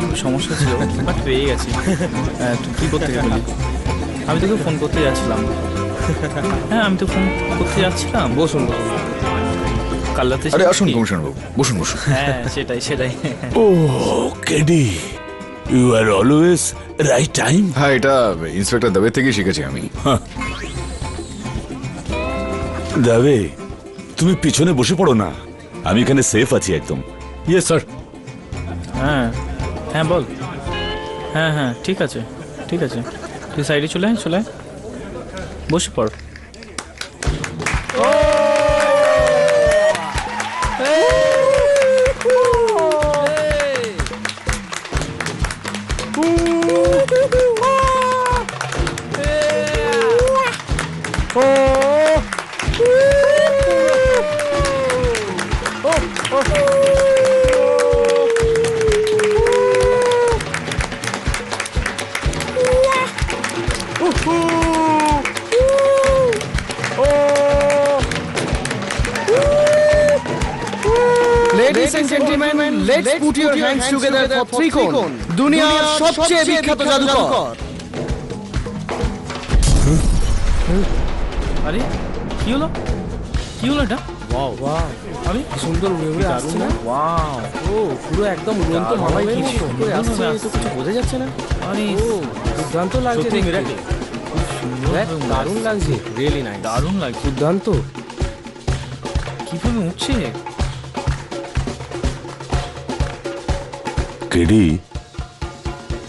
খুব সমস্যা ছিল, বাট পেয়ে গেছি। তুই কী করতে গেলি? আমি তোকে ফোন করতে যাচ্ছিলাম। হ্যাঁ, আমি তো ফোন করতে যাচ্ছিলাম। বসুন বসুন। কাল রাতে আরে ছিল আসুন কি? কমিশনার বাবু, বসুন বসুন। হ্যাঁ, সেটাই সেটাই। Oh, Keddy, you are always right time. হ্যাঁ, এটা ইন্সপেক্টর দেবের থেকেই শিখেছি আমি। দাবে, তুমি পিছনে বসে পড়ো না, আমি এখানে সেফ আছি একদম। Yes sir. হ্যাঁ হ্যাঁ বল। হ্যাঁ হ্যাঁ, ঠিক আছে ঠিক আছে, তুই সাইডে চলে আয়, চলে আয়, বসে পড়। Ladies and gentlemen, let's put your hands together for ত্রিকোণ, দুনিয়ার সবচেয়ে বিখ্যাত জাদুকর। আরে কি হলো, কি হলো এটা? ওয়াও ওয়াও, আরে সুন্দর উড়ে উড়ে আসছে না? ওয়াও, ও পুরো একদম উড়ন্ত মামাই কি করে আসছে, এ তো কিছু বোঝা যাচ্ছে না। আরে ও দুর্দান্ত লাগছে সত্যি দেখতে। miracle। দেখ, দারুণ লাগছে, রিয়েলি নাইস, দারুণ লাগছে। দুর্দান্ত। কিভাবে উঠছে? কেডি,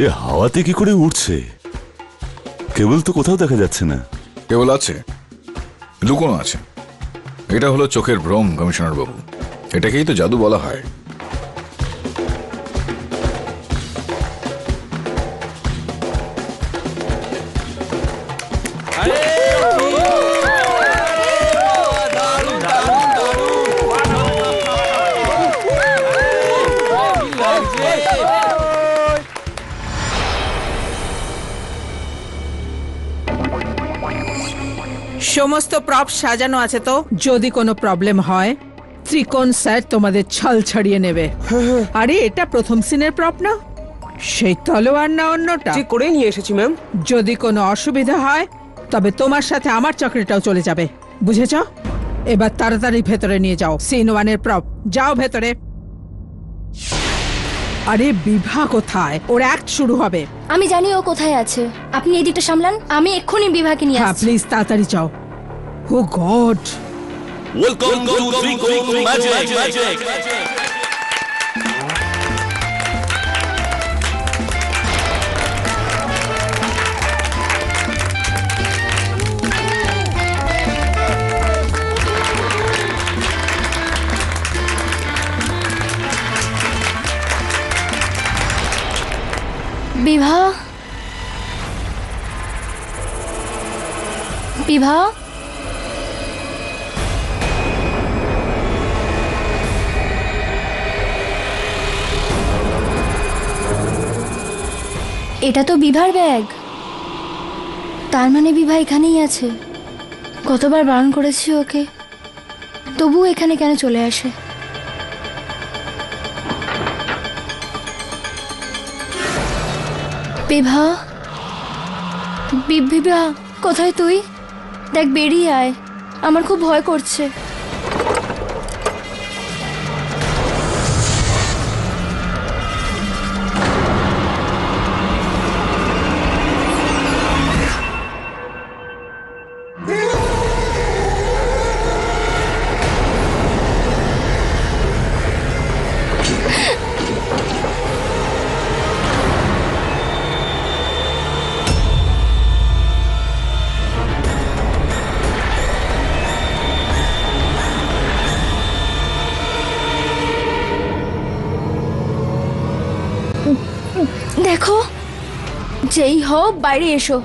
এ হাওয়াতে কি করে উঠছে? কেবল তো কোথাও দেখা যাচ্ছে না। কেবল আছে, লুকোনো আছে। এটা হলো চোখের ভ্রম কমিশনার বাবু, এটাকেই তো জাদু বলা হয়। সমস্ত প্রপ সাজানো আছে তো, যদি কোনো প্রবলেম হয় ত্রিকোণ স্যার তোমাদের ছাল ছাড়িয়ে নেবে। আরে এটা প্রথম সিনের প্রপ না, সেই তলোয়ার না অন্যটা? ঠিক করে নিয়ে এসেছি ম্যাম। যদি কোনো অসুবিধা হয় তবে তোমার সাথে আমার চাকরিটাও চলে যাবে, বুঝেছ? এবার তাড়াতাড়ি ভেতরে নিয়ে যাও সিন ওয়ানের প্রপ, যাও ভেতরে। আরে বিভা কোথায়? ওর অ্যাক্ট শুরু হবে। আমি জানি ও কোথায় আছে, আপনি এই দিকটা সামলান, আমি এক্ষুনি বিভাকে নিয়ে হ্যাঁ আসছি। প্লিজ তাড়াতাড়ি যাও। Oh god, Welcome to Trikon Magic. Bibha, Bibha, এটা তো বিভার ব্যাগ, তার মানে বিভা এখানেই আছে। কতবার বারণ করেছি ওকে, তবুও এখানে কেন চলে আসে? বিভা, বিভা কোথায় তুই? দেখ, বেরিয়ে আয়, আমার খুব ভয় করছে। দেখো, যেই হোক বাইরে এসো।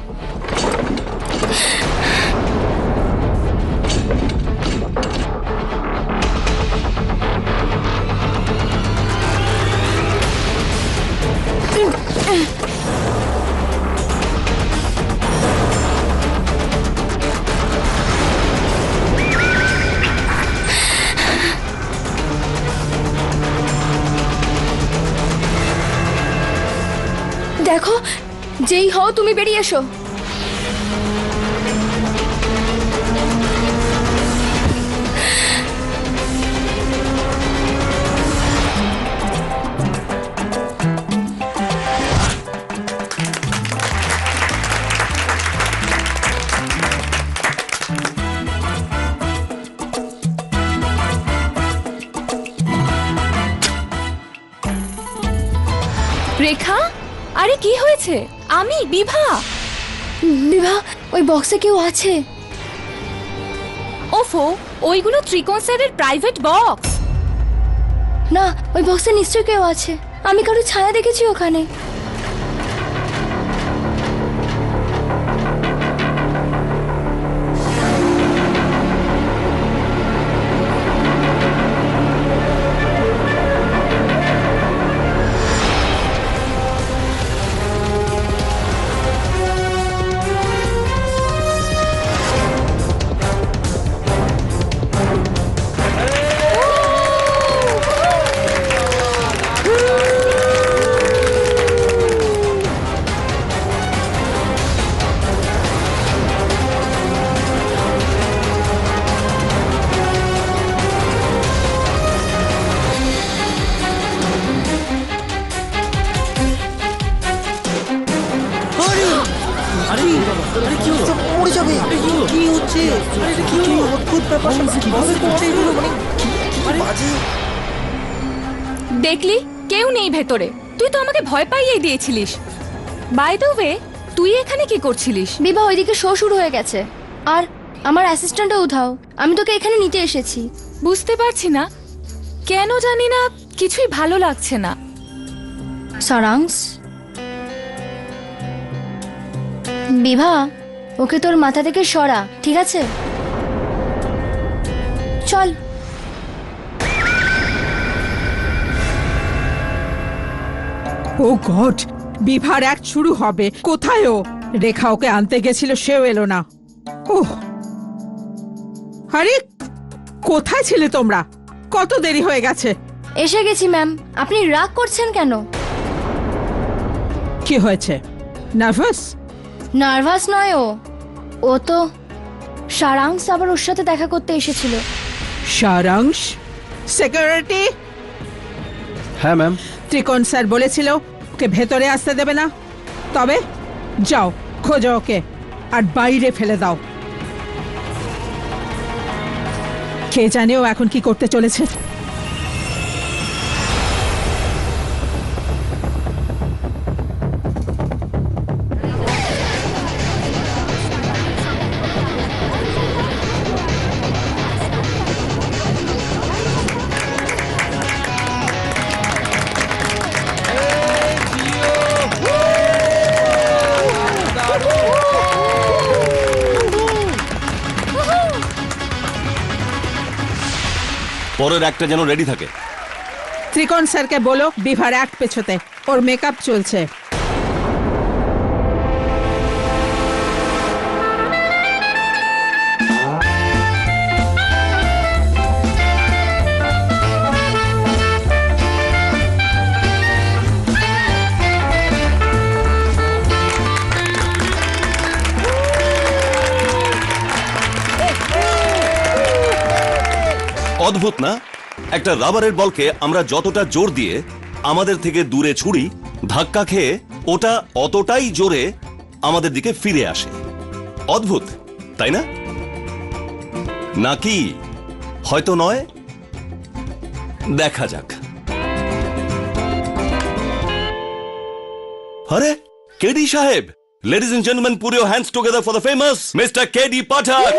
যেই হও তুমি বেরিয়ে এসো। রেখা, আরে কি হয়েছে? আমি বিভা। বিভা, ওই বক্সে কেউ আছে। ওফো, ওইগুলো ত্রিকোণ স্যারের প্রাইভেট বক্স। না, ওই বক্সে নিশ্চয়ই কেউ আছে। আমি কারো ছায়া দেখেছি ওখানে। দেখলি, কেউ নেই ভেতরে। তুই তো আমাকে ভয় পাইয়ে দিয়েছিলিস। বাই দ্য ওয়ে, তুই এখানে কি করছিলিস? বিভা, ওইদিকে শো শুরু হয়ে গেছে। আর আমার অ্যাসিস্ট্যান্টও উধাও। আমি তোকে এখানে নিতে এসেছি। বুঝতে পারছি না, কেন জানি না কিছুই ভালো লাগছে না। সারাংশ, বিভা, ওকে তোর মাথা থেকে সরা, ঠিক আছে? চল। ও গড, বিভার অ্যাক্ট শুরু হবে। কোথায় ও? রেখা ওকে আনতে গেছিল, সেও এলো না। ওহ, আরে কোথায় ছিলে তোমরা? কত দেরি হয়ে গেছে। এসে গেছি ম্যাম। আপনি রাগ করছেন কেন? কি হয়েছে? নার্ভাস? নার্ভাস নয় ও। ও তো সারাংশ আবার ওর সাথে দেখা করতে এসেছিল। সারাংশ? সিকিউরিটি? হ্যাঁ ম্যাম। ত্রিকোণ স্যার বলেছিল ওকে ভেতরে আসতে দেবে না। তবে যাও, খোঁজো ওকে আর বাইরে ফেলে দাও। কে জানে ও এখন কি করতে চলেছে। পরের একটা যেন রেডি থাকে। ত্রিকোণ স্যারকে বলো বিভার অ্যাক্ট পেছোতে, ওর মেকআপ চলছে। অদ্ভুত না, একটা রাবারের বলকে আমরা যতটা জোর দিয়ে আমাদের থেকে দূরে ছুড়ি, ধাক্কা খেয়ে ওটা অতটাই জোরে আমাদের দিকে ফিরে আসে। অদ্ভুত, তাই না? নাকি হয়তো নয়, দেখা যাক। আরে কেডি সাহেব, ladies and gentleman, put your hands together for the famous mister KD Pathak.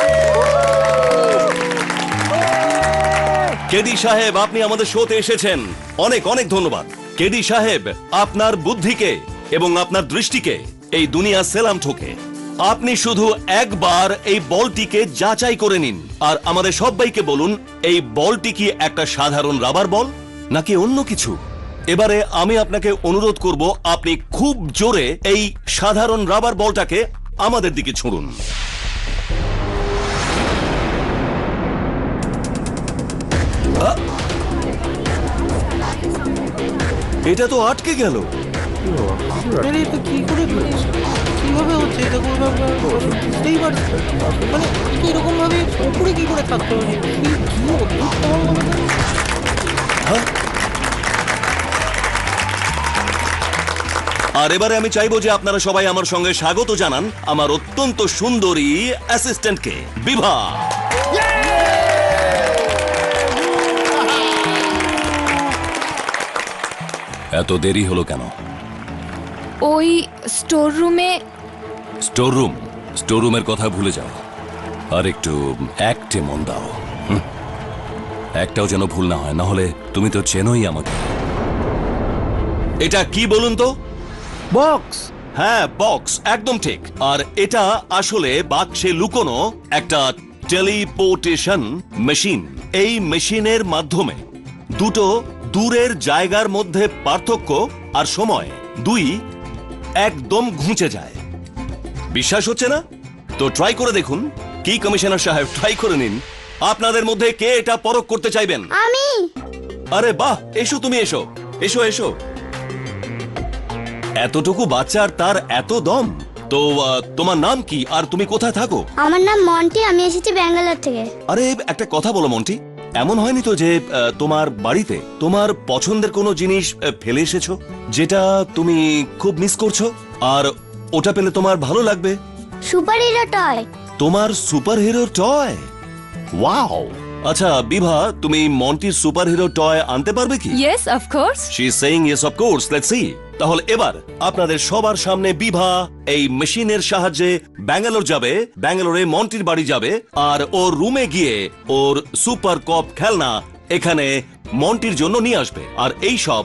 KD সাহেব, আপনি আমাদের শোতে এসেছেন, অনেক অনেক ধন্যবাদ। কেডি সাহেব, আপনার বুদ্ধিকে এবং আপনার দৃষ্টিকে এই দুনিয়া সেলাম ঠোকে। আপনি শুধু একবার এই বলটিকে যাচাই করে নিন আর আমাদের সবাইকে বলুন এই বলটি কি একটা সাধারণ রাবার বল নাকি অন্য কিছু। এবারে আমি আপনাকে অনুরোধ করব, আপনি খুব জোরে এই সাধারণ রাবার বলটাকে আমাদের দিকে ছুঁড়ুন। এটা তো আটকে গেল। আরে এটা কি করে কিভাবে হচ্ছে এটা বুঝতেই পারছি মানে এরকম ভাবে উপরে কি করে থাকতে পারে কি অদ্ভুত খবর বলো তো? আর এবারে আমি চাইবো যে আপনারা সবাই আমার সঙ্গে স্বাগত জানান আমার অত্যন্ত সুন্দরী অ্যাসিস্ট্যান্টকে, বিভা। এত দেরি হলো কেন? ওই স্টোর রুমে স্টোর রুমের কথা ভুলে যাও আর একটু অ্যাক্টে মন দাও। একটাও যেন ভুল না হয়, না হলে তুমি তো চেনোই আমাকে। এটা কি বলুন তো? বক্স। হ্যাঁ, বক্স, একদম ঠিক। আর এটা আসলে বাক্সে লুকোনো একটা টেলিপোর্টেশন মেশিন। এই মেশিনের মাধ্যমে দুটো দূরের জায়গার মধ্যে পার্থক্য আর সময় দুই একদম ঘুঁচে যায়। বিশ্বাস হচ্ছে না? তো ট্রাই করে দেখুন। কি কমিশনার সাহেব, ট্রাই করে নিন। আপনাদের মধ্যে কে এটা পরখ করতে চাইবেন? আমি। আরে বাহ, এসো, তুমি এসো এসো এসো। এতটুকু বাচ্চার তার এত দম। তো তোমার নাম কি আর তুমি কোথায় থাকো? আমার নাম মন্টি, আমি এসেছি ব্যাঙ্গালোর থেকে। আরে একটা কথা বলো মন্টি, এমন হয়নি তো যে তোমার বাড়িতে তোমার পছন্দের কোনো জিনিস ফেলে এসেছো যেটা তুমি খুব মিস করছো আর ওটা পেলে তোমার ভালো লাগবে? Super hero toy. তোমার সুপার হিরো টয়? ওয়াও। আচ্ছা বিভা, তুমি মন্টির সুপার হিরো টয় আনতে পারবে কি? Yes of course. She is saying yes of course. Let's see. তাহলে এবার আপনাদের সবার সামনে বিভা এই মেশিনের সাহায্যে ব্যাঙ্গালোর যাবে, ব্যাঙ্গালোরে মন্টির বাড়ি যাবে আর ওর রুমে গিয়ে ওর সুপার কপ খেলনা এখানে মন্টির জন্য নিয়ে আসবে। আর এই সব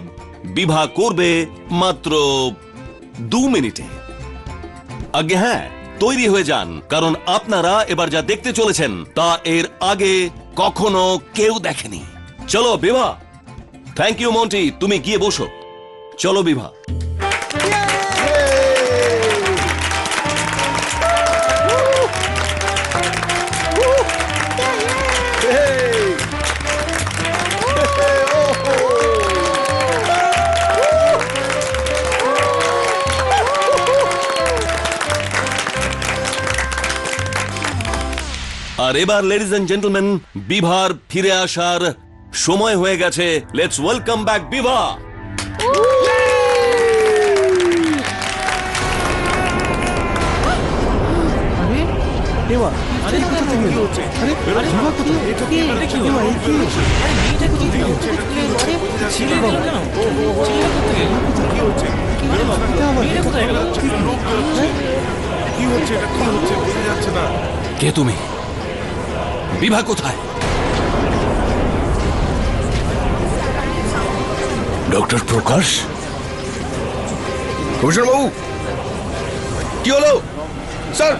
বিভা করবে মাত্র 2 মিনিটে। আগে হ্যাঁ, তৈরি হয়ে যান, কারণ আপনারা এবার যা দেখতে চলেছেন তা এর আগে কখনো কেউ দেখেনি। চলো বিভা। থ্যাংক ইউ মন্টি, তুমি গিয়ে বসো। চলো বিভা। আর এবার লেডিজ এন্ড জেন্টলম্যান, বিভার ফিরে আসার সময় হয়ে গেছে। লেটস ওয়েলকাম ব্যাক বিভা। দেওয়া আরে কোথা থেকে এলো? আরে আরে বাবা কোথা এটা কি দেওয়া এই কি আরে মেয়েটা কোথা থেকে হচ্ছে? আরে ছেলে বাবা ও ছেলে কোথা থেকে কোথা কি হচ্ছে? আরে বাবা মেয়েটা কোথায় গেল? কি হচ্ছে এটা কি হচ্ছে বোঝা যাচ্ছে না। কে তুমি? বিভা কোথায়? ডক্টর প্রকাশ? কমিশনার বাবু, কি হলো স্যার?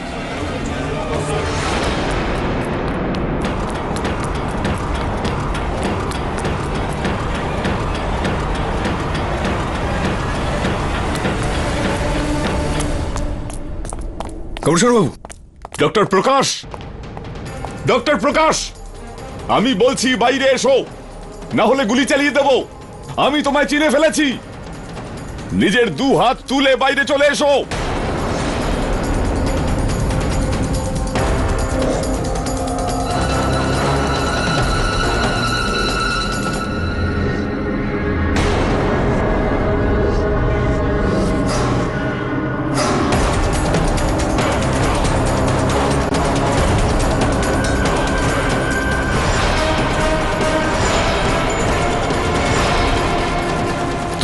কমিশনার বাবু, ডক্টর প্রকাশ, ডক্টর প্রকাশ, আমি বলছি বাইরে এসো, না হলে গুলি চালিয়ে দেব। আমি তোমায় চিনে ফেলেছি। নিজের 2 হাত তুলে বাইরে চলে এসো।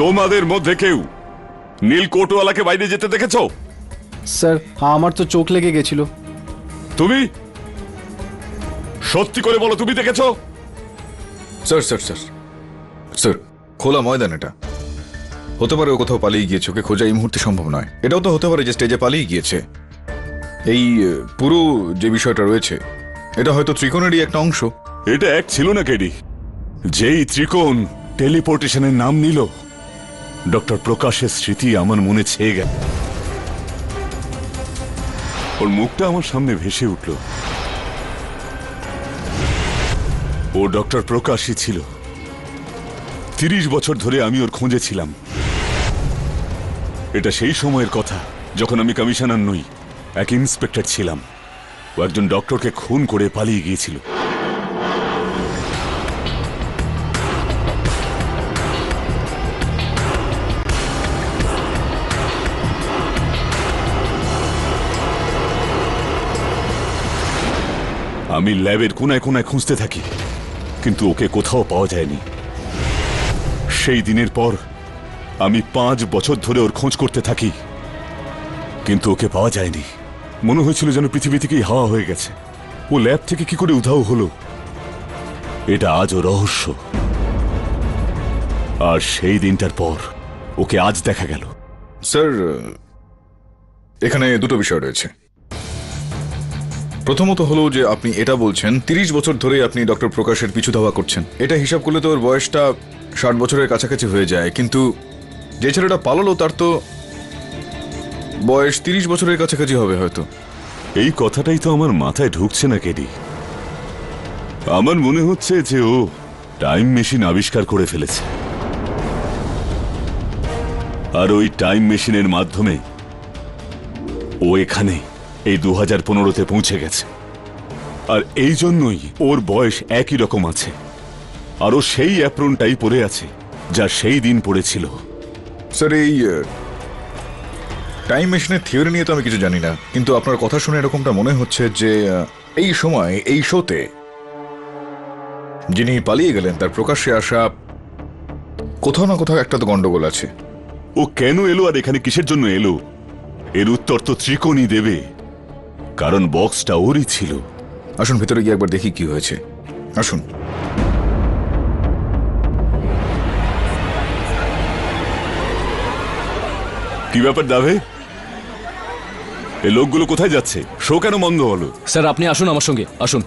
তোমাদের মধ্যে কেউ নীল কোটওয়ালাকে বাইরে যেতে দেখেছো? স্যার আমার তো চোখ লেগে গেছিল। তুমি সত্যি করে বলো, তুমি দেখেছো? স্যার স্যার স্যার স্যার, খোলা ময়দান এটা। হতে পারে ও কোথাও পালিয়ে গিয়েছে, ওকে খোঁজা এই মুহূর্তে সম্ভব নয়। এটাও তো হতে পারে যে স্টেজে পালিয়ে গিয়েছে। এই পুরো যে বিষয়টা রয়েছে এটা হয়তো ত্রিকোণেরই একটা অংশ। এটা এক ছিল না কেডি। যেই ত্রিকোণ টেলিপোর্টেশনের নাম নিল, ডক্টর প্রকাশের স্মৃতি আমার মনে ছেয়ে গেল। ওর মুখটা আমার সামনে ভেসে উঠল। ও ডক্টর প্রকাশই ছিল। 30 বছর ধরে আমি ওর খোঁজে ছিলাম। এটা সেই সময়ের কথা যখন আমি কমিশনার নই, এক ইন্সপেক্টর ছিলাম। ও একজন ডক্টরকে খুন করে পালিয়ে গিয়েছিল। আমি ল্যাবের কোনায় কোনায় খুঁজতে থাকি, কিন্তু ওকে কোথাও পাওয়া যায়নি। সেই দিনের পর আমি 5 বছর ধরে ওর খোঁজ করতে থাকি, কিন্তু ওকে পাওয়া যায়নি। মনে হয়েছিল যেন পৃথিবী থেকেই হাওয়া হয়ে গেছে। ও ল্যাব থেকে কি করে উধাও হলো, এটা আজও রহস্য। আর সেই দিনটার পর ওকে আজ দেখা গেল। স্যার, এখানে দুটো বিষয় রয়েছে। প্রথমত হলো যে আপনি এটা বলছেন 30 বছর ধরে আপনি ডক্টর প্রকাশের পিছু ধাওয়া করছেন। এটা হিসাব করলে তো ওর বয়সটা 60 বছরের কাছাকাছি হয়ে যায়, কিন্তু যে ছেলেটা পালালো তার তো বয়স 30 বছরের কাছাকাছি হবে হয়তো। এই কথাটাই তো আমার মাথায় ঢুকছে না কেডি। আমার মনে হচ্ছে যে ও টাইম মেশিন আবিষ্কার করে ফেলেছে, আর ওই টাইম মেশিনের মাধ্যমে ও এখানে এই 2015-তে পৌঁছে গেছে। আর এই জন্যই ওর বয়স একই রকম আছে, আর ও সেই অ্যাপ্রনটাই পরে আছে যা সেই দিন পড়েছিল। স্যার, এই টাইম মেশিনের থিওরি নিয়ে তো আমি কিছু জানি না, কিন্তু আপনার কথা শুনে এরকমটা মনে হচ্ছে যে এই সময় এই শোতে যিনি পালিয়ে গেলেন তার প্রকাশ্যে আসা কোথাও না কোথাও একটা তো গন্ডগোল আছে। ও কেন এলো আর এখানে কিসের জন্য এলো, এর উত্তর তো ত্রিকোণই দেবে, কারণ বক্সটা ওরই ছিল। আসুন ভেতরে গিয়ে একবার দেখি কি হয়েছে। আসুন। কি ব্যাপার দাভে, এই লোকগুলো কোথায় যাচ্ছে? শো কেন বন্ধ হলো? স্যার, আপনি আসুন আমার সঙ্গে, আসুন।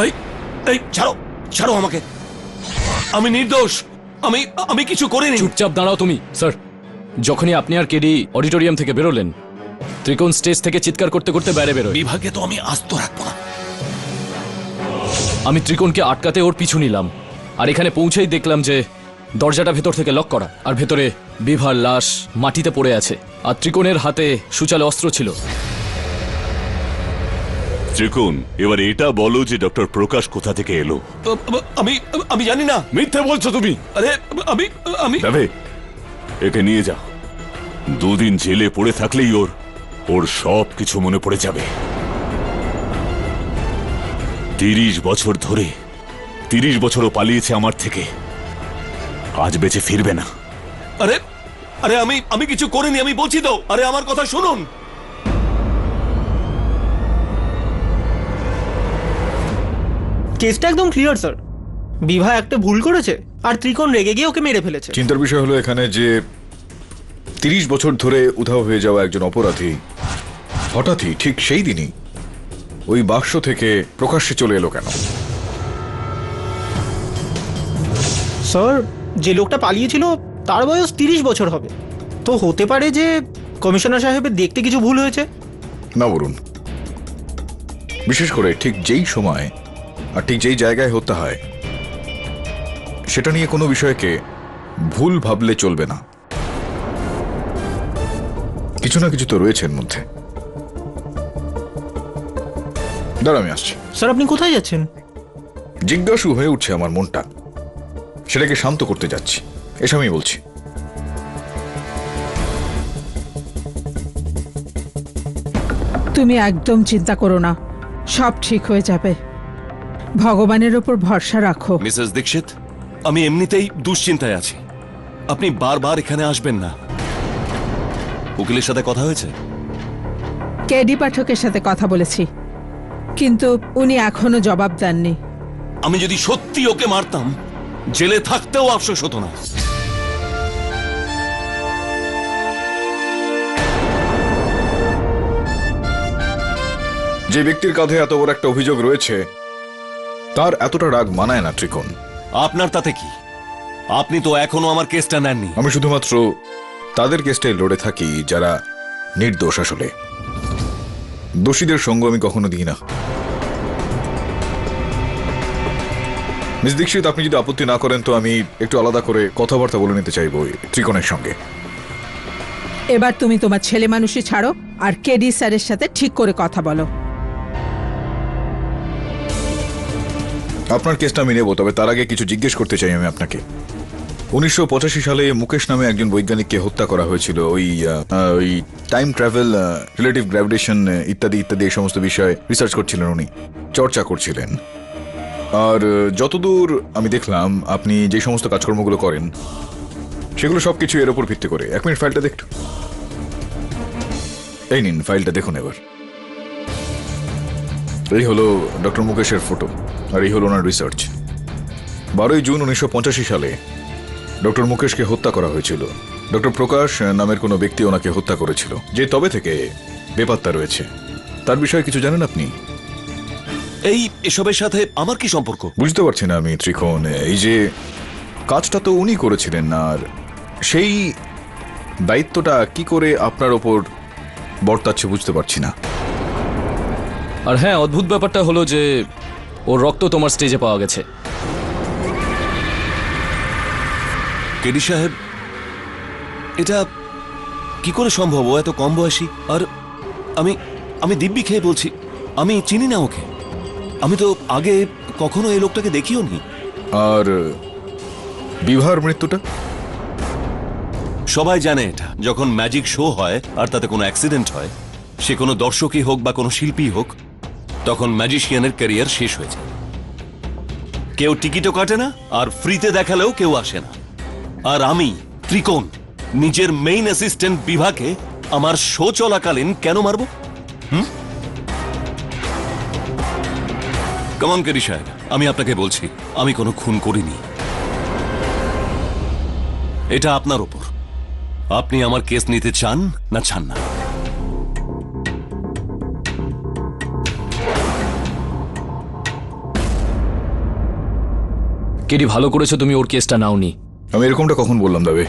এই এই ছাড়ো, ছাড়ো আমাকে, আমি নির্দোষ, আমি আমি কিছু করিনি। চুপচাপ দাঁড়াও তুমি। স্যার, যখনই আপনি আর কেডি অডিটোরিয়াম থেকে বেরোলেন, ত্রিকোণ স্টেজ থেকে চিৎকার করতে করতে বাইরে বেরোয়। বিভাগে তো আমি আস্ত রাখবো না। আমি ত্রিকোণকে আটকাতে ওর পিছু নিলাম, আর এখানে পৌঁছেই দেখলাম যে দরজাটা ভেতর থেকে লক করা, আর ভেতরে বিভার লাশ মাটিতে পড়ে আছে, আর ত্রিকোণের হাতে সুচালো অস্ত্র ছিল। ত্রিকোণ, এবার এটা বলো যে ডক্টর প্রকাশ কোথা থেকে এলো? আমি আমি জানি না। মিথ্যে বলছো তুমি। আরে আমি আমি দাভে, একে নিয়ে যাও। 2 দিন জেলে পড়ে থাকলেই ওর সব কিছু মনে পড়ে যাবে। 30 বছর ধরে, 30 বছরও পালিয়েছে আমার থেকে, আজ বেঁচে ফিরবে না। আরে আরে আমি আমি কিছু করিনি, আমি বলছি তো। আরে আমার কথা শুনুন। কেসটা একদম ক্লিয়ার স্যার। বিভা একটা ভুল করেছে, আর ত্রিকোণ রেগে গিয়ে ওকে মেরে ফেলেছে। চিন্তার বিষয় হলো এখানে যে 30 বছর ধরে উধাও হয়ে যাওয়া একজন অপরাধী হঠাৎই ঠিক সেই দিনই ওই বাক্স থেকে প্রকাশ্যে চলে এলো কেন? স্যার, যে লোকটা পালিয়েছিল তার বয়স 30 বছর হবে, তো হতে পারে যে কমিশনার সাহেবের দেখতে কিছু ভুল হয়েছে। না বলুন, বিশেষ করে ঠিক যেই সময় আর ঠিক যেই জায়গায় হতে হয় সেটা নিয়ে কোনো বিষয়কে ভুল ভাবলে চলবে না। কিছু না কিছু তো রয়েছে এর মধ্যে। দাঁড়া, আমি আসছি। স্যার, আপনি কোথায় যাচ্ছেন? জিজ্ঞাসু হয়ে উঠছে আমার মনটা, সেটাকে শান্ত করতে যাচ্ছি, এসব আমি বলছি। তুমি একদম চিন্তা করো না, সব ঠিক হয়ে যাবে। ভগবানের ওপর ভরসা রাখো। মিসেস দীক্ষিত, আমি এমনিতেই দুশ্চিন্তায় আছি। আপনি বারবার এখানে আসবেন না। উকিলের সাথে কথা হয়েছে? কেডি পাঠকের সাথে কথা বলেছি, কিন্তু উনি এখনো জবাব দেননি। আমি যদি সত্যি ওকে মারতাম, জেলে থাকতেও আফসোস হতো না। যে ব্যক্তির কাঁধে এত বড় একটা অভিযোগ রয়েছে তার এতটা রাগ মানায় না ত্রিকোণ। আপনার তাতে কি? আপনি তো এখনো আমার কেসটা নেননি। আমি শুধুমাত্র তাদের কেসটাই লড়ে থাকি যারা নির্দোষ। আসলে দোষীদের সঙ্গ আমি কখনো দিই না। মিস দীক্ষিত, আপনি যদি আপত্তি না করেন তো আমি একটু আলাদা করে কথাবার্তা বলে নিতে চাইবো এই ত্রিকোণের সঙ্গে। এবার তুমি তোমার ছেলে মানুষই ছাড়ো আর কেডি স্যারের সাথে ঠিক করে কথা বলো। আপনার কেসটা আমি নেব, তবে তার আগে কিছু জিজ্ঞেস করতে চাই আমি আপনাকে। 1985 সালে মুকেশ নামে একজন বৈজ্ঞানিককে হত্যা করা হয়েছিল ওই টাইম ট্রাভেল, রিলেটিভ গ্র্যাভিটেশন ইত্যাদি ইত্যাদি এই সমস্ত বিষয়ে রিসার্চ করছিলেন, উনি চর্চা করছিলেন। আর যতদূর আমি দেখলাম আপনি যে সমস্ত কাজকর্মগুলো করেন সেগুলো সবকিছু এর উপর ভিত্তি করে। 1 মিনিট ফাইলটা দেখুন। এই নিন ফাইলটা দেখুন এবার। এই হলো ডক্টর মুকেশের ফটো আর এই হলো ওনার রিসার্চ। 12ই জুন 1985 সালে ডক্টর মুকেশকে হত্যা করা হয়েছিল। ডক্টর প্রকাশ নামের কোনো ব্যক্তি ওনাকে হত্যা করেছিল, যে তবে থেকে বেপাত্তা রয়েছে। তার বিষয়ে কিছু জানেন আপনি? এসবের সাথে আমার কি সম্পর্ক? বুঝতে পারছি না আমি ত্রিকোণ, এই যে কাজটা তো উনি করেছিলেন, আর সেই দায়িত্বটা কি করে আপনার ওপর বর্তাচ্ছে বুঝতে পারছি না। আর হ্যাঁ, অদ্ভুত ব্যাপারটা হলো যে ওর রক্ত তোমার স্টেজে পাওয়া গেছে। কেডি সাহেব, এটা কি করে সম্ভব? ও এত কম বয়সী। আর আমি দিব্যি খেয়ে বলছি, আমি চিনি না ওকে। আমি তো আগে কখনো এই লোকটাকে দেখিও নি। আর বিভার মৃত্যুটা? সবাই জানে এটা। যখন ম্যাজিক শো হয় আর তাতে কোনো অ্যাক্সিডেন্ট হয়, সে কোনো দর্শকই হোক বা কোনো শিল্পী হোক, তখন ম্যাজিশিয়ানের ক্যারিয়ার শেষ হয়ে যায়। কেউ টিকিটও কাটে না, আর ফ্রিতে দেখালেও কেউ আসে না। আর আমি ত্রিকোণ নিজের মেইন অ্যাসিস্ট্যান্ট বিভাকে আমার শো চলাকালীন কেন মারবো? কমন কেডি সাহেব, আমি আপনাকে বলছি, আমি কোনো খুন করিনি। এটা আপনার ওপর। আপনি আমার কেস নিতে চান না চান না? কেডি, ভালো করেছো তুমি ওর কেসটা নাওনি। আমি এরকমটা কখন বললাম দাবে?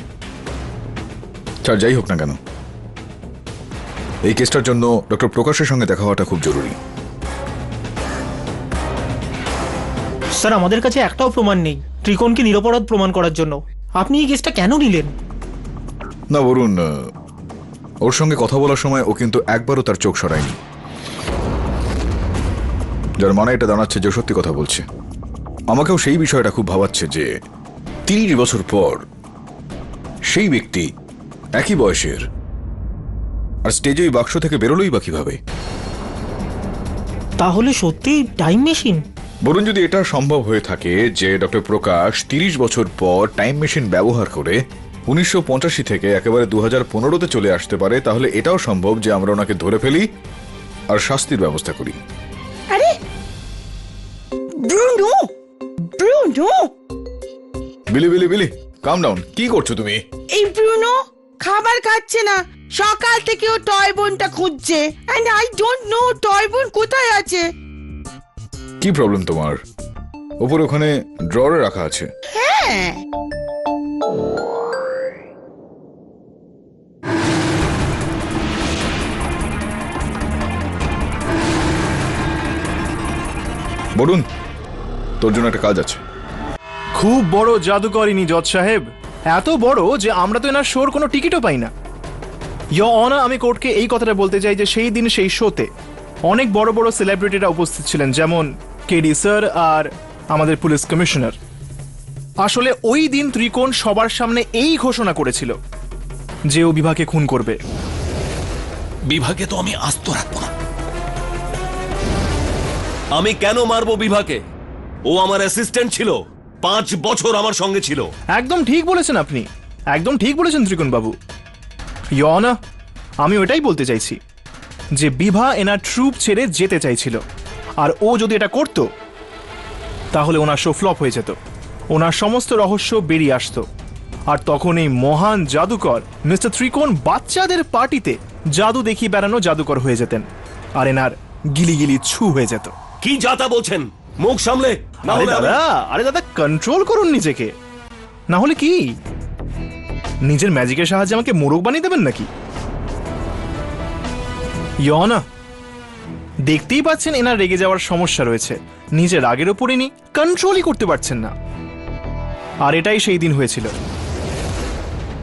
স্যার, যাই হোক না কেন, এই কেসটার জন্য ডক্টর প্রকাশের সঙ্গে দেখা হওয়াটা খুব জরুরি। স্যার, আমাদের কাছে একটাও প্রমাণ নেই ত্রিকোণকে নিরপরাধ প্রমাণ করার জন্য। আপনি এই কেসটা কেন নিলেন? না বরুণ, ওর সঙ্গে কথা বলার সময় ও কিন্তু একবারও তার চোখ সরায়নি, যার মানে এটা দাঁড়াচ্ছে যে সত্যি কথা বলছে। আমাকেও সেই বিষয়টা খুব ভাবাচ্ছে যে 30 বছর পর সেই ব্যক্তি একই বয়সের আর স্টেজে ওই বাক্স থেকে বেরোলোই বা কিভাবে? তাহলে সত্যি টাইম মেশিন? বরুণ, যদি এটা সম্ভব হয়ে থাকে যে ডক্টর প্রকাশ 30 বছর পর টাইম মেশিন ব্যবহার করে 1985 থেকে একেবারে 2015-তে চলে আসতে পারে, তাহলে এটাও সম্ভব যে আমরা ওনাকে ধরে ফেলি আর শাস্তির ব্যবস্থা করি। আরে ব্রুনো, ব্রুনো, বিলি বিলি বিলি, কাম ডাউন। কি করছো তুমি? এই ব্রুনো খাবার খাচ্ছে না, সকাল থেকে ও টয় বোনটা খুঁজছে, and I don't know toy bone কোথায় আছে। কি প্রবলেম তোমার? উপরে ওখানে ড্রয়ারে রাখা আছে। হ্যাঁ, বলুন, তোর জন্য একটা কাজ আছে। খুব বড় জাদুকর ইনি জজ সাহেব, এত বড় যে আমরা তো এনার শোর কোনো টিকিটও পাই না। ইয়োর অনার, আমি কোর্টকে এই কথাটা বলতে চাই যে সেই দিন সেই শোতে অনেক বড় বড় সেলিব্রিটিরা উপস্থিত ছিলেন, যেমন কেডি স্যার আর আমাদের পুলিশ কমিশনার। আসলে ওই দিন ত্রিকোণ সবার সামনে এই ঘোষণা করেছিল যে ও বিভাকে খুন করবে। বিভাকে তো আমি আস্ত রাখবো না। আমি কেন মারবো বিভাকে? ও আমার অ্যাসিস্ট্যান্ট ছিল, 5 বছর আমার সঙ্গে ছিল। একদম ঠিক বলেছেন আপনি, একদম ঠিক বলেছেন ত্রিকোণ বাবু। ইয়োর অনার, আমি ওটাই বলতে চাইছি যে বিভা এনার ট্রুপ ছেড়ে যেতে চাইছিল, আর ও যদি এটা করত তাহলে ওনার শো ফ্লপ হয়ে যেত, ওনার সমস্ত রহস্য বেরিয়ে আসতো, আর তখন এই মহান জাদুকর মিস্টার ত্রিকোণ বাচ্চাদের পার্টিতে জাদু দেখিয়ে বেড়ানো জাদুকর হয়ে যেতেন, আর এনার গিলি গিলি ছু হয়ে যেত। কি যাতা বলছেন? মুখ সামলে। আরে দাদা, কন্ট্রোল করুন নিজেকে, না হলে কি নিজের ম্যাজিকের সাহায্যে আমাকে মোরগ বানিয়ে দেবেন নাকি? ইয়োর অনার, দেখতেই পাচ্ছেন এনার রেগে যাওয়ার সমস্যা রয়েছে, নিজের রাগের ওপর ইনি কন্ট্রোলই করতে পারছেন না। আর এটাই সেই দিন হয়েছিল।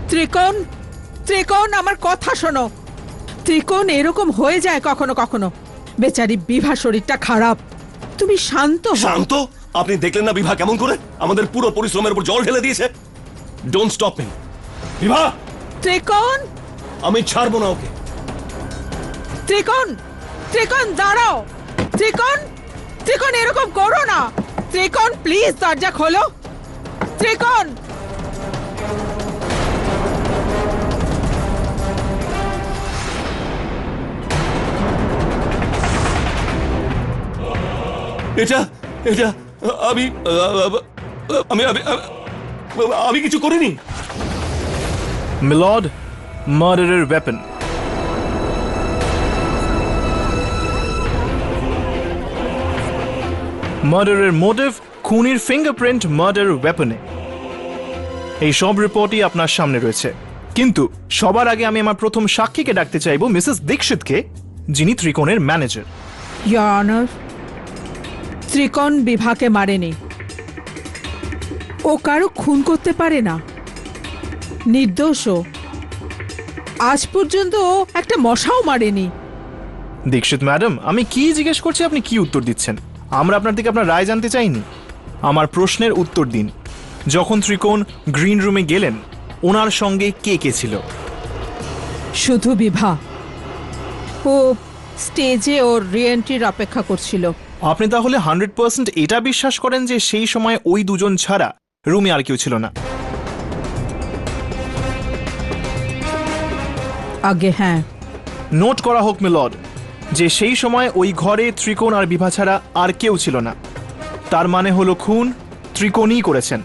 ত্রিকোণ, ত্রিকোণ আমার কথা শোনো। ত্রিকোণ এরকম হয়ে যায় কখনো কখনো। বেচারি বিভা শরীরটা খারাপ, তুমি শান্ত হও। শান্ত? আপনি দেখলেন না বিভা কেমন করে আমাদের পুরো পরিশ্রমের উপর জল ঢেলে দিয়েছে? ডোন্ট স্টপ মি বিভা। ত্রিকোণ, আমি ছাড়বো না ওকে। ত্রিকোণ, ত্রিকোণ দাঁড়াও। ত্রিকোণ, ত্রিকোণ এরকম করো না। ত্রিকোণ প্লিজ দরজা খোলো। ত্রিকোণ, এটা এটা আমি আমি আমি আমি কিছু করিনি। মিলর্ড, মার্ডারের ওয়েপন। মার্ডারের মোটিভ, খুনির ফিঙ্গারপ্রিন্ট মার্ডার ওয়েপনে। এই সব রিপোর্টই আপনার সামনে রয়েছে। কিন্তু সবার আগে আমি আমার প্রথম সাক্ষীকে ডাকতে চাইব, মিসেস দীক্ষিতকে, যিনি ত্রিকোণের ম্যানেজার। ইয়োর অনার, ত্রিকোণ বিভাকে মারেনি। ও কারো খুন করতে পারে না, নির্দোষ ও। আজ পর্যন্ত ও একটা মশাও মারেনি। দীক্ষিত ম্যাডাম, আমি কি জিজ্ঞেস করছি, আপনি কি উত্তর দিচ্ছেন? আমরা আপনার থেকে আপনার রায় জানতে চাইনি। আমার প্রশ্নের উত্তর দিন। যখন ত্রিকোণ গ্রিন রুমে গেলেন, ওনার সঙ্গে কে কে ছিল? শুধু বিভা। ও স্টেজে ওর রিএন্ট্রির অপেক্ষা করছিল। আপনি তাহলে 100% এটা বিশ্বাস করেন যে সেই সময় ওই দুজন ছাড়া রুমে আর কেউ ছিল না? আগে হ্যাঁ। নোট করা হোক মিলর্ড, যে সেই সময় ওই ঘরে ত্রিকোণ আর বিভা ছাড়া আর কেউ ছিল না। তার মানে হলো খুন ত্রিকোণই করেছেন।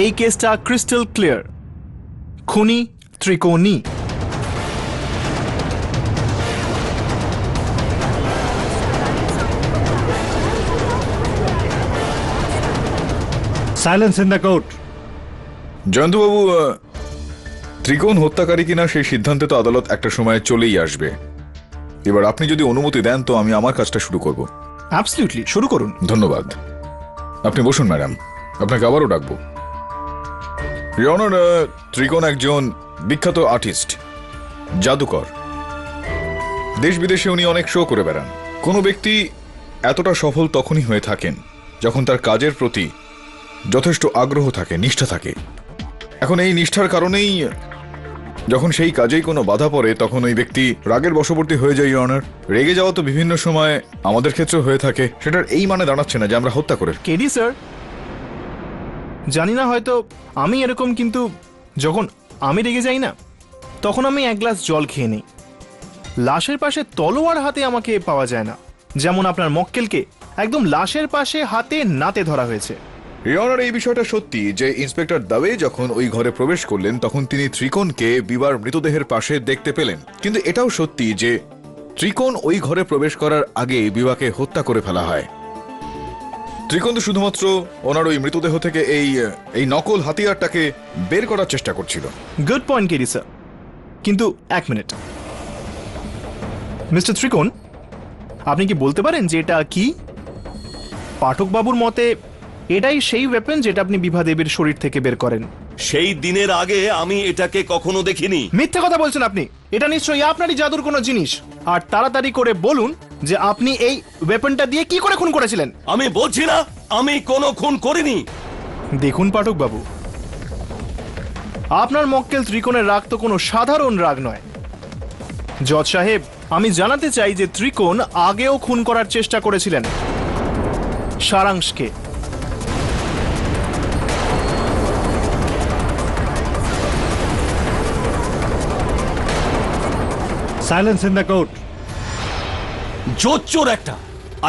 এই কেসটা ক্রিস্টাল ক্লিয়ার, খুনি ত্রিকোণই। Silence in the court. জয়ন্তবাবু, ত্রিকোণ হত্যাকারী কিনা সেই সিদ্ধান্তে তো আদালত একটা সময় চলেই আসবে। এবার আপনি যদি অনুমতি দেন তো আমি আমার কাজটা শুরু করব। অ্যাবসলিউটলি, শুরু করুন। ধন্যবাদ। আপনি বসুন ম্যাডাম, আপনাকে আবারও ডাকবো। ইয়োর অনার, ত্রিকোণ একজন বিখ্যাত আর্টিস্ট, জাদুকর। দেশ বিদেশে উনি অনেক শো করে বেড়ান। কোনো ব্যক্তি এতটা সফল তখনই হয়ে থাকেন যখন তার কাজের প্রতি যথেষ্ট আগ্রহ থাকে, নিষ্ঠা থাকে। এখন এই নিষ্ঠার কারণেই যখন সেই কাজেই কোনো বাধা পড়ে তখন ওই ব্যক্তি রাগের বশবর্তী হয়ে যায়। ইয়োর অনার, রেগে যাওয়া তো বিভিন্ন সময় আমাদের ক্ষেত্রে হয়ে থাকে। সেটার এই মানে দাঁড়াচ্ছে না যে আমরা হত্যা করে। কেডি স্যার, জানি না হয়তো আমি এরকম, কিন্তু যখন আমি রেগে যাই না তখন আমি এক গ্লাস জল খেয়ে নিই। লাশের পাশে তলোয়ার হাতে আমাকে পাওয়া যায় না, যেমন আপনার মক্কেলকে একদম লাশের পাশে হাতে নাতে ধরা হয়েছে। ইয়োর অনার, এই বিষয়টা সত্যি যে ইন্সপেক্টর দাবে যখন ওই ঘরে প্রবেশ করলেন তখন তিনি ত্রিকোণকে বিবার মৃতদেহের পাশে দেখতে পেলেন। কিন্তু এটাও সত্যি যে ত্রিকোণ ওই ঘরে প্রবেশ করার আগে বিবাকে হত্যা করে ফেলা হয়। ত্রিকোণ তো শুধুমাত্র ওনার ওই মৃতদেহ থেকে এই নকল হাতিয়ারটাকে বের করার চেষ্টা করছিল। গুড পয়েন্ট কেডি স্যার, কিন্তু এক মিনিট মিস্টার ত্রিকোণ, আপনি কি বলতে পারেন যে এটা কি? পাঠকবাবুর মতে এটাই সেই ওয়েপন যেটা আপনি বিভা দেবীর শরীর থেকে বের করেন। সেই দিনের আগে আমি এটাকে কখনো দেখিনি। মিথ্যা কথা বলছেন আপনি। এটা নিশ্চয়ই আপনারই জাদুর কোনো জিনিস। আর তাড়াতাড়ি করে বলুন যে আপনি এই ওয়েপনটা দিয়ে কি করে খুন করেছিলেন। আমি বলছি না আমি কোনো খুন করিনি। দেখুন পাঠক বাবু, আপনার মক্কেল ত্রিকোণের রাগ তো কোনো সাধারণ রাগ নয়। জজ সাহেব, আমি জানাতে চাই যে ত্রিকোণ আগেও খুন করার চেষ্টা করেছিলেন সারাংশকে। Silence in the court. জোচ্চোর একটা।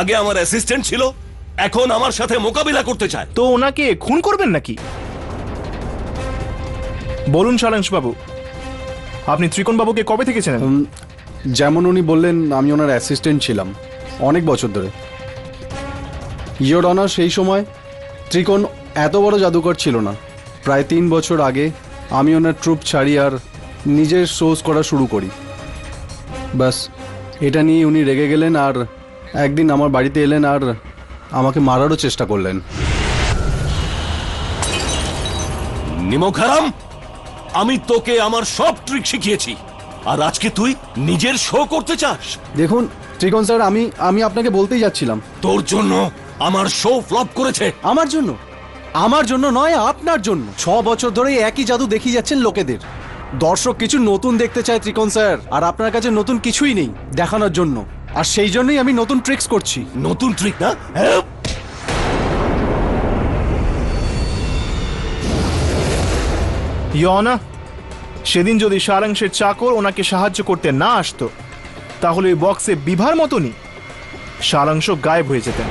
আগে আমার অ্যাসিস্ট্যান্ট ছিল, এখন আমার সাথে মোকাবিলা করতে চায়। তো ওনাকে খুন করবেন নাকি? বলুন সারাংশ বাবু, আপনি ত্রিকোণ বাবুকে কবে থেকে চেনেন? যেমন উনি বললেন, আমি ওনার অ্যাসিস্ট্যান্ট ছিলাম অনেক বছর ধরে। ইয়োর অনার, সেই সময় ত্রিকোণ এত বড় জাদুকর ছিল না। প্রায় 3 বছর আগে আমি ওনার ট্রুপ ছাড়ি আর নিজের শোজ করা শুরু করি। ব্যাস এটা নিয়ে উনি রেগে গেলেন আর একদিন আমার বাড়িতে এলেন আর আমাকে মারারও চেষ্টা করলেন। নিমকহারাম, আমি তোকে আমার সব ট্রিক শিখিয়েছি, আর আজকে তুই নিজের শো করতে চাস? দেখুন ত্রিকোণ স্যার, আমি আপনাকে বলতেই যাচ্ছিলাম। তোর জন্য আমার শো ফ্লপ করেছে। আমার জন্য? আমার জন্য নয়, আপনার জন্য। 6 বছর ধরে একই জাদু দেখিয়ে যাচ্ছেন লোকেদের। দর্শক কিছু নতুন দেখতে চায় ত্রিকোণ স্যার, আর আপনার কাছে নতুন কিছুই নেই দেখানোর জন্য, আর সেই জন্যই আমি নতুন ট্রিক্স করছি। নতুন ট্রিক না? ইয়না, সেদিন যদি সারাংশের চাকর ওনাকে সাহায্য করতে না আসতো, তাহলে ওই বক্সে বিভার মতনই সারাংশ গায়েব হয়ে যেতেন।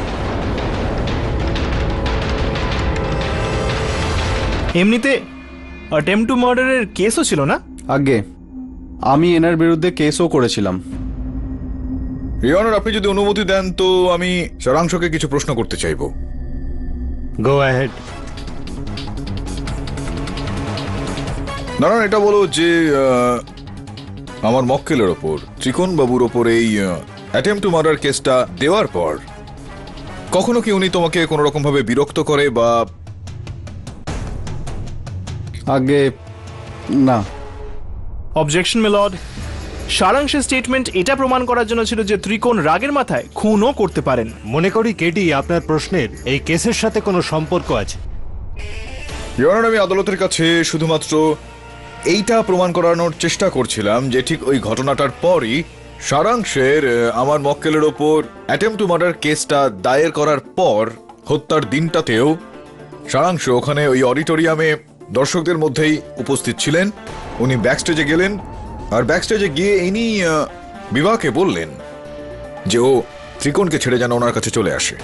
এমনিতে অ্যাটেম্প টু মার্ডারের কেসও ছিল না? আগে আমি এনার বিরুদ্ধে কেসও করেছিলাম। ইওর অনার, আপনি যদি অনুমতি দেন তো আমি সারাংশকে কিছু প্রশ্ন করতে চাইবো। Go ahead. নারায়ণ, এটা বলো যে আমার মক্কেলের ওপর, ত্রিকোণ বাবুর ওপর এই অ্যাটেম্প টু মার্ডার কেসটা দেওয়ার পর কখনো কি উনি তোমাকে কোনো রকম ভাবে বিরক্ত করে বা? আগে না। অবজেকশন মিলর্ড, সারাংশের স্টেটমেন্ট এটা প্রমাণ করার জন্য ছিল যে ত্রিকোণ রাগের মাথায় খুনও করতে পারেন। মনে করি কেডি আপনার প্রশ্নের এই কেসের সাথে কোনো সম্পর্ক আছে। ইওর অনার, আমি আদালতের কাছে শুধুমাত্র এইটা প্রমাণ করানোর চেষ্টা করছিলাম যে ঠিক ওই ঘটনাটার পরই সারাংশের আমার মক্কেলের ওপর অ্যাটেম্প টু মার্ডার কেসটা দায়ের করার পর হত্যার দিনটাতেও সারাংশ ওখানে ওই অডিটোরিয়ামে দর্শকদের মধ্যেই উপস্থিত ছিলেন। উনি ব্যাকস্টেজে গেলেন, আর ব্যাকস্টেজে গিয়ে ইনি বিভাকে বললেন যে ও ত্রিকোণকে ছেড়ে যেন ওনার কাছে চলে আসে।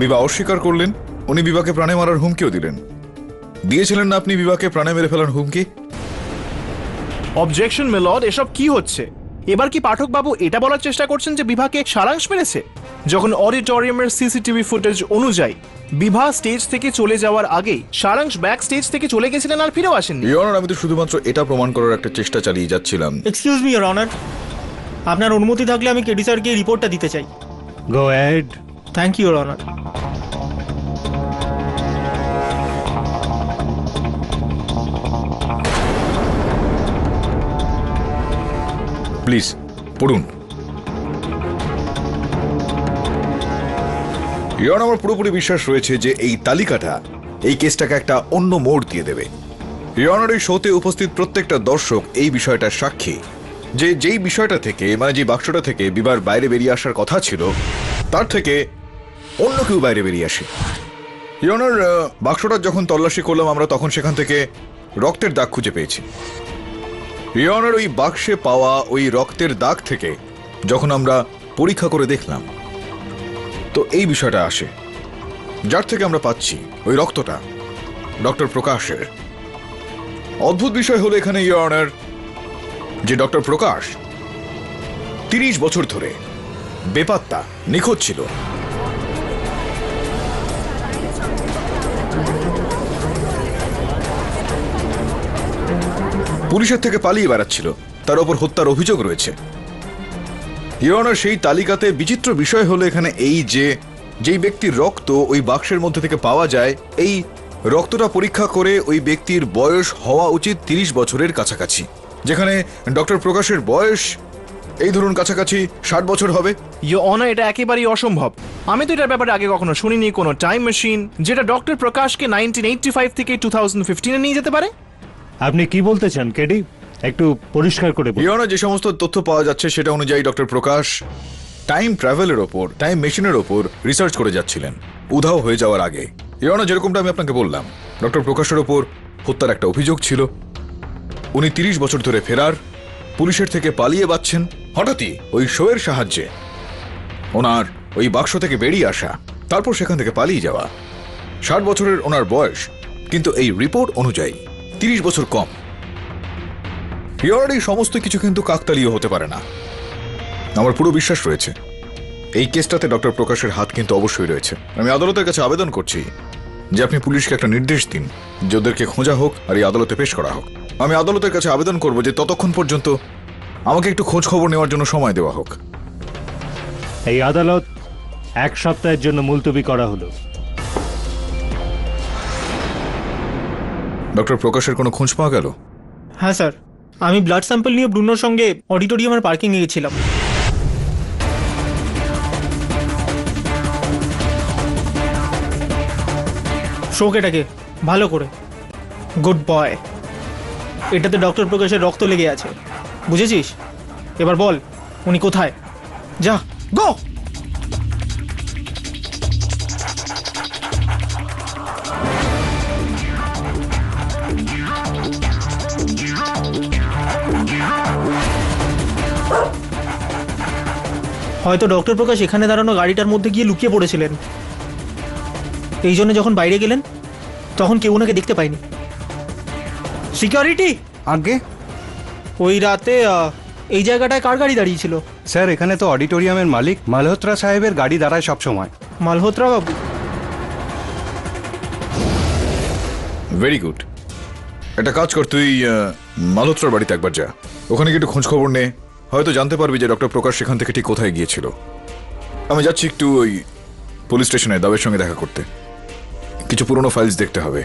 বিভা অস্বীকার করলেন। উনি বিভাকে প্রাণে মারার হুমকিও দিয়েছিলেন না আপনি বিভাকে প্রাণে মেরে ফেলার হুমকি? অবজেকশন মিলর্ড, এসব কি হচ্ছে? এবার কি পাঠক বাবু এটা বলার চেষ্টা করছেন যে বিভাকে সারাংশ মেরেছে, যখন অডিটোরিয়ামের সিসিটিভি ফুটেজ অনুযায়ী বিভা স্টেজ থেকে চলে যাওয়ার আগেই সারাংশ ব্যাক স্টেজ থেকে চলে গেছিলেন আর ফিরেও আসেননি? ইওর অনার, আমি তো শুধুমাত্র এটা প্রমাণ করার একটা চেষ্টা চালিয়ে যাচ্ছিলাম। এক্সকিউজ মি ইওর অনার, আপনার অনুমতি থাকলে আমি কেডি স্যারকে রিপোর্টটা দিতে চাই। Go ahead. Thank you your honour. Please পড়ুন। ইওর আমার পুরোপুরি বিশ্বাস রয়েছে যে এই তালিকাটা এই কেসটাকে একটা অন্য মোড় দিয়ে দেবে। ইওর এই শোতে উপস্থিত প্রত্যেকটা দর্শক এই বিষয়টার সাক্ষী যে যেই বিষয়টা থেকে, মানে যে বাক্সটা থেকে বিবার বাইরে বেরিয়ে আসার কথা ছিল, তার থেকে অন্য কেউ বাইরে বেরিয়ে আসে। ইওর বাক্সটা যখন তল্লাশি করলাম আমরা, তখন সেখান থেকে রক্তের দাগ খুঁজে পেয়েছি। ইওর ওই বাক্সে পাওয়া ওই রক্তের দাগ থেকে যখন আমরা পরীক্ষা করে দেখলাম, তো এই বিষয়টা আসে, যার থেকে আমরা পাচ্ছি ওই রক্তটা ডক্টর প্রকাশের। অদ্ভুত বিষয় হলো এখানে ইওর অনার যে ডক্টর প্রকাশ 30 বছর ধরে বেপাত্তা, নিখোঁজ ছিল। পুলিশের থেকে পালিয়ে বেড়াচ্ছিল, তার ওপর হত্যার অভিযোগ রয়েছে। ইওর অনার, সেই তালিকাতে বিচিত্র বিষয় হলো এখানে এই যে যেই ব্যক্তির রক্ত ওই বাক্সের মধ্যে থেকে পাওয়া যায়, এই রক্তটা পরীক্ষা করে ওই ব্যক্তির বয়স হওয়া উচিত 30 বছরের কাছাকাছি, যেখানে ডক্টর প্রকাশের বয়স এই ধরুন কাছাকাছি 60 বছর হবে। ইওর অনার, এটা একেবারেই অসম্ভব। আমি তো এটার ব্যাপারে আগে কখনো শুনিনি কোনো টাইম মেশিন যেটা ডক্টর প্রকাশকে 1985 থেকে 2015 নিয়ে যেতে পারে। আপনি কি বলতে চান কেডি? একটু পরিষ্কার করে বলুন। ইওর অনার, যে সমস্ত তথ্য পাওয়া যাচ্ছে সেটা অনুযায়ী ডক্টর প্রকাশ টাইম ট্রাভেলের ওপর, টাইম মেশিনের ওপর রিসার্চ করে যাচ্ছিলেন উধাও হয়ে যাওয়ার আগে। ইওর অনার, যেরকমটা আমি আপনাকে বললাম, ডক্টর প্রকাশের ওপর হত্যার একটা অভিযোগ ছিল। উনি 30 বছর ধরে ফেরার, পুলিশের থেকে পালিয়ে বাঁচছেন। হঠাৎই ওই শোয়ের সাহায্যে ওনার ওই বাক্স থেকে বেরিয়ে আসা, তারপর সেখান থেকে পালিয়ে যাওয়া। 60 বছরের ওনার বয়স, কিন্তু এই রিপোর্ট অনুযায়ী 30 বছর কম। ইওর এই সমস্ত কিছু কিন্তু কাকতালীয় হতে পারে না। আমার পুরো বিশ্বাস রয়েছে এই কেসটাতে ডক্টর প্রকাশের হাত কিন্তু অবশ্যই রয়েছে। আমি আদালতের কাছে আবেদন করছি যে আপনি পুলিশকে একটা নির্দেশ দিন যে ওদেরকে খোঁজা হোক আর এই আদালতে পেশ করা হোক। আমি আদালতের কাছে আবেদন করব যে ততক্ষণ পর্যন্ত আমাকে একটু খোঁজ খবর নেওয়ার জন্য সময় দেওয়া হোক। এই আদালত 1 সপ্তাহের জন্য মুলতবি করা হলো। ডক্টর প্রকাশের কোনো খোঁজ পাওয়া গেল? হ্যাঁ স্যার, আমি ব্লাড স্যাম্পল নিয়ে ব্রুনোর সঙ্গে অডিটোরিয়ামের পার্কিংয়ে গেছিলাম। শোক এটাকে ভালো করে। Good boy. এটাতে ডক্টর প্রকাশের রক্ত লেগে আছে, বুঝেছিস? এবার বল উনি কোথায়? যা গো। হয়তো ডক্টর প্রকাশ এখানে দাঁড়ানো গাড়িটার মধ্যে গিয়ে লুকিয়ে পড়েছিলেন। এই জন্য যখন বাইরে গেলেন তখন কেউ ওনাকে দেখতে পায়নি। সিকিউরিটি আগে ওই রাতে এই জায়গাটায় কার গাড়ি দাঁড়িয়েছিল? স্যার এখানে তো অডিটোরিয়ামের মালিক মালহোত্রা সাহেবের গাড়ি দাঁড়ায় সবসময়। মালহোত্রা বাবু? Very good. একটা কাজ কর, তুই মালহোত্রার বাড়িতে একবার যা, ওখানে গিয়ে একটু খোঁজ খবর নে, হয়তো জানতে পারবি যে ডক্টর প্রকাশ সেখান থেকে ঠিক কোথায় গিয়েছিল। আমি যাচ্ছি একটু ওই পুলিশ স্টেশনে দাবের সঙ্গে দেখা করতে, কিছু পুরনো ফাইলস দেখতে হবে।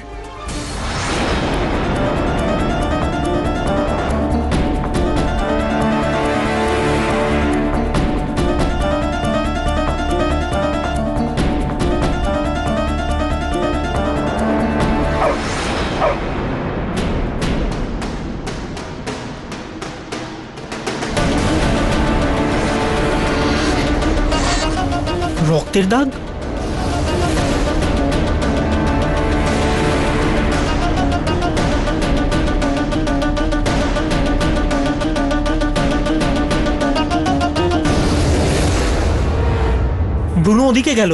রক্তের দাগ? ব্রুনো ওদিকে গেল,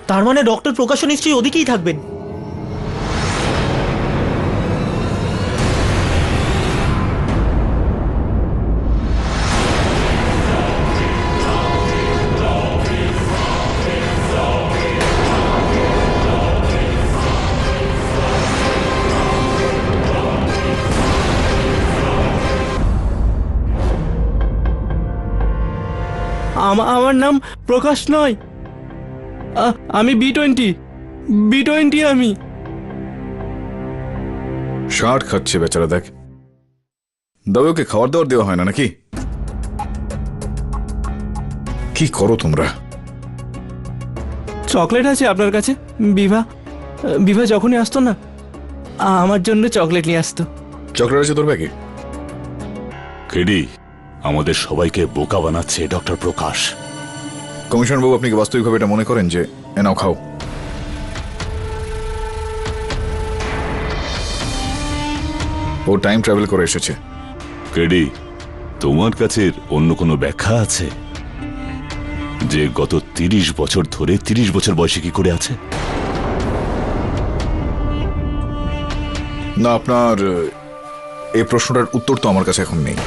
তার মানে ডক্টর প্রকাশ নিশ্চয়ই ওদিকেই থাকবেন। আমার নাম প্রকাশ নয়, আমি B20 আমি। শার্ট খাচ্ছে বেচারা, দেখ। দাবে ওকে খাবার দাবার দেওয়া হয় না নাকি? কি করো তোমরা? চকলেট আছে আপনার কাছে? বিভা যখনই আসতো না আমার জন্য চকলেট নিয়ে আসতো। চকলেট আছে তোর ব্যাগে? কেডি, আমাদের সবাইকে বোকা বানাচ্ছে ডক্টর প্রকাশ। কমিশনার বাবু, আপনি কি বাস্তবিকভাবে এটা মনে করেন যে এনাও খাও? ও টাইম ট্রাভেল করে এসেছে। কেডি, তোমার কাছে অন্য কোনো ব্যাখ্যা আছে যে গত 30 বছর ধরে 30 বছর বয়সে কি করে আছে? না, আপনার এই প্রশ্নটার উত্তর তো আমার কাছে এখন নেই,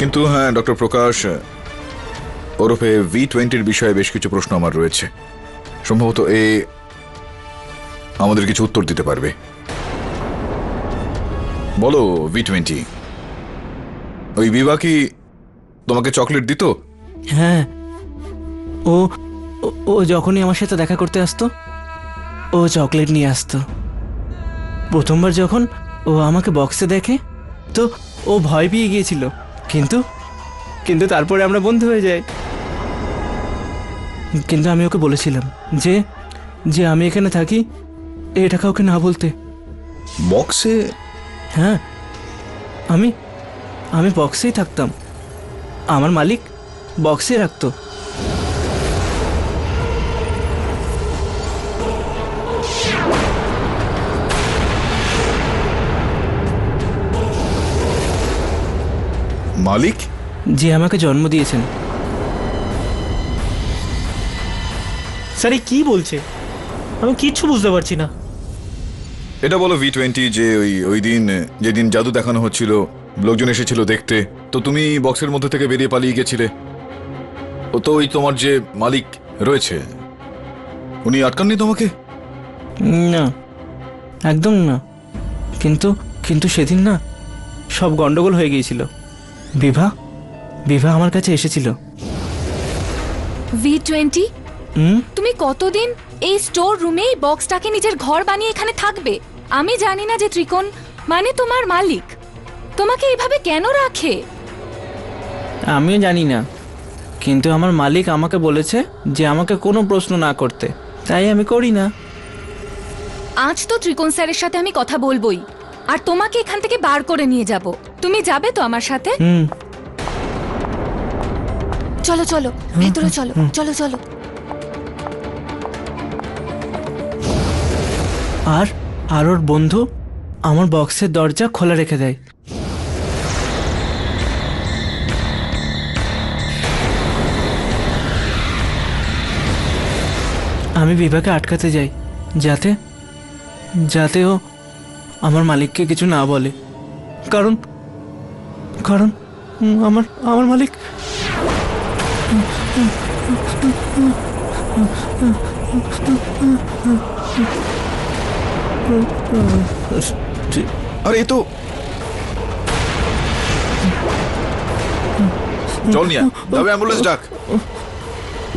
কিন্তু হ্যাঁ, ডক্টর প্রকাশ ওরফে V20-র বিষয়ে বেশ কিছু প্রশ্ন আমার রয়েছে। সম্ভবত এ আমাদের কিছু উত্তর দিতে পারবে। বলো V20, ওই বিভা কি তোমাকে চকলেট দিত? হ্যাঁ, ও যখনই আমার সাথে দেখা করতে আসতো ও চকলেট নিয়ে আসতো। প্রথমবার যখন ও আমাকে বক্সে দেখে তো ও ভয় পেয়ে গিয়েছিল, কিন্তু তারপরে আমরা বন্ধু হয়ে যাই। কিন্তু আমি ওকে বলেছিলাম যে আমি এখানে থাকি এটা কাউকে না বলতে। বক্সে? হ্যাঁ, আমি বক্সেই থাকতাম, আমার মালিক বক্সে রাখতো। মালিক? যে আমাকে জন্ম দিয়েছেন। স্যার কি বলছে? আমি কিচ্ছু বুঝতে পারছি না। এটা বলো V20 যে ওই দিন যেদিন জাদু দেখানো হচ্ছিল, লোকজন এসেছিল দেখতে, তো তুমি বক্সের মধ্যে থেকে বেরিয়ে পালিয়ে গেছিলে। ও তো ওই তোমার যে মালিক রয়েছে উনি আটকাননি তোমাকে? না, একদম না। কিন্তু সেদিন না সব গন্ডগোল হয়ে গিয়েছিল। বিভা আমার কাছে এসেছিল। V20 তুমি কতদিন এই স্টোর রুমে এই বক্সটাকে নিজের ঘর বানিয়ে এখানে থাকবে? আমি জানি না যে ত্রিকোণ মানে তোমার মালিক তোমাকে এইভাবে কেন রাখে। আমিও জানি না, কিন্তু আমার মালিক আমাকে বলেছে যে আমাকে কোনো প্রশ্ন না করতে, তাই আমি করি না। আজ তো ত্রিকোণ স্যারের সাথে আমি কথা বলবোই, আর তোমাকে এখান থেকে বার করে নিয়ে যাব। তুমি যাবে তো আমার সাথে? চলো চলো ভেতরে চলো, চলো চলো। আর ওর বন্ধু আমার বক্সের দরজা খোলা রেখে দেয়। আমি বিভাকে আটকাতে যাই যাতে ও আমার মালিককে কিছু না বলে, কারণ আমার মালিক আরে এ তো চল নিয়া তবে অ্যাম্বুলেন্স ডাক।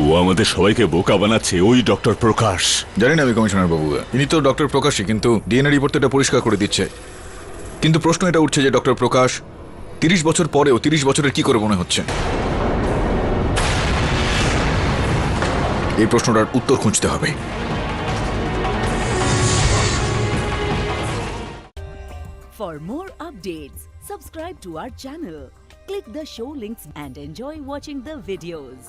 ও আমাদের সবাইকে বোকা বানাচ্ছে, ওই ডক্টর প্রকাশ। জানি না আমি কমিশনার বাবু, ইনি তো ডক্টর প্রকাশই, কিন্তু ডিএনএ রিপোর্ট এটা পরিষ্কার করে দিচ্ছে। কিন্তু প্রশ্ন এটা উঠছে যে ডক্টর প্রকাশ 30 বছর পরেও 30 বছরের কি করে মনে হচ্ছে? এই প্রশ্নটার উত্তর খুঁজতে হবে। For more updates, subscribe to our channel, click the show links and enjoy watching the videos.